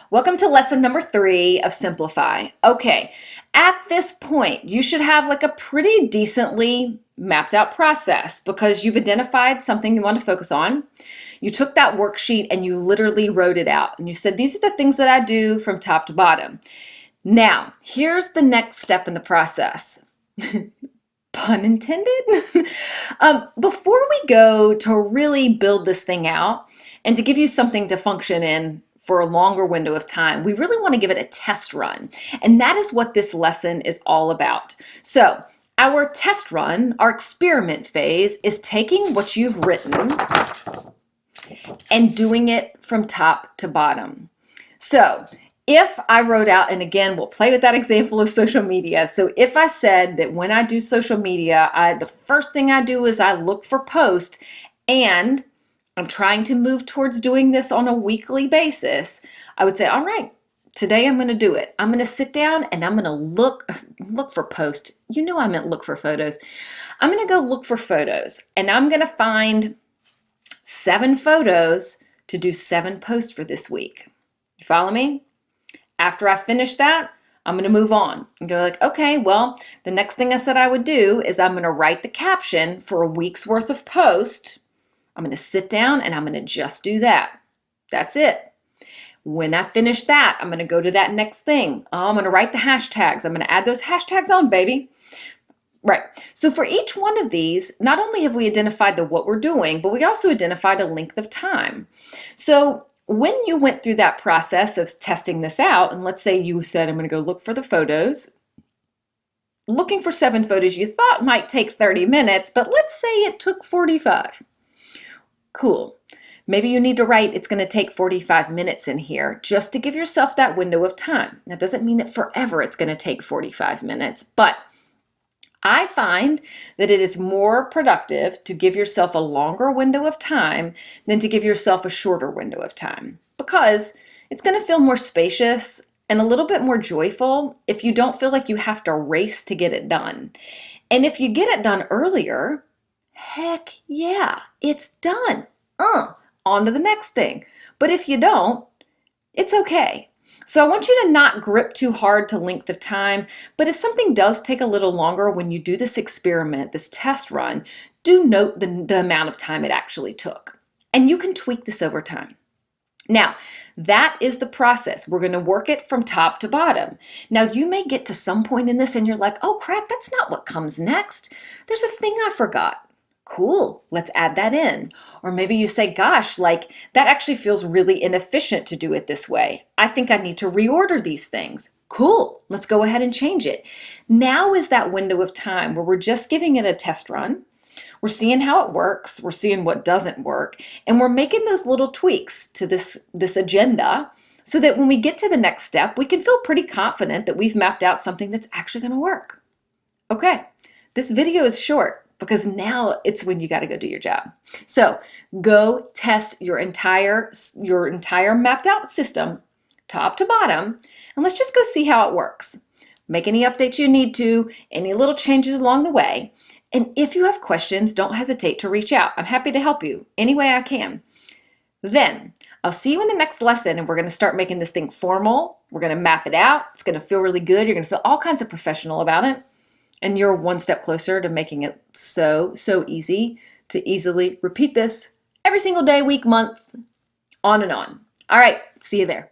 Welcome to lesson number 3 of Simplify. Okay, at this point, you should have like a pretty decently mapped out process because you've identified something you want to focus on. You took that worksheet and you literally wrote it out and you said, these are the things that I do from top to bottom. Now, here's the next step in the process. Pun intended. Before we go to really build this thing out and to give you something to function in for a longer window of time, we really want to give it a test run. And that is what this lesson is all about. So our test run, our experiment phase, is taking what you've written and doing it from top to bottom. So if I wrote out, and again, we'll play with that example of social media. So if I said that when I do social media, the first thing I do is I look for posts, and I'm trying to move towards doing this on a weekly basis, I would say, all right, today I'm going to do it. I'm going to sit down and I'm going to look for posts. You know I meant look for photos. I'm going to go look for photos, and I'm going to find 7 photos to do 7 posts for this week. You follow me? After I finish that, I'm going to move on and go like, okay, well, the next thing I said I would do is I'm going to write the caption for a week's worth of post. I'm going to sit down and I'm going to just do that. That's it. When I finish that, I'm going to go to that next thing. Oh, I'm going to write the hashtags. I'm going to add those hashtags on, baby. Right. So for each one of these, not only have we identified what we're doing, but we also identified a length of time. So when you went through that process of testing this out, and let's say you said, I'm going to go look for the photos, looking for 7 photos you thought might take 30 minutes, but let's say it took 45. Cool. Maybe you need to write, it's going to take 45 minutes in here just to give yourself that window of time. That doesn't mean that forever it's going to take 45 minutes, but I find that it is more productive to give yourself a longer window of time than to give yourself a shorter window of time, because it's going to feel more spacious and a little bit more joyful if you don't feel like you have to race to get it done. And if you get it done earlier, heck yeah, it's done. On to the next thing. But if you don't, it's okay. So I want you to not grip too hard to length of time, but if something does take a little longer when you do this experiment, this test run, do note the amount of time it actually took. And you can tweak this over time. Now, that is the process. We're going to work it from top to bottom. Now, you may get to some point in this and you're like, oh crap, that's not what comes next. There's a thing I forgot. Cool, let's add that in. Or maybe you say, gosh, like that actually feels really inefficient to do it this way. I think I need to reorder these things. Cool, let's go ahead and change it. Now is that window of time where we're just giving it a test run. We're seeing how it works. We're seeing what doesn't work. And we're making those little tweaks to this agenda so that when we get to the next step, we can feel pretty confident that we've mapped out something that's actually going to work. Okay, this video is short, because now it's when you got to go do your job. So go test your entire mapped out system, top to bottom, and let's just go see how it works. Make any updates you need to, any little changes along the way. And if you have questions, don't hesitate to reach out. I'm happy to help you any way I can. Then I'll see you in the next lesson, and we're going to start making this thing formal. We're going to map it out. It's going to feel really good. You're going to feel all kinds of professional about it. And you're one step closer to making it so easy to easily repeat this every single day, week, month, on and on. All right, see you there.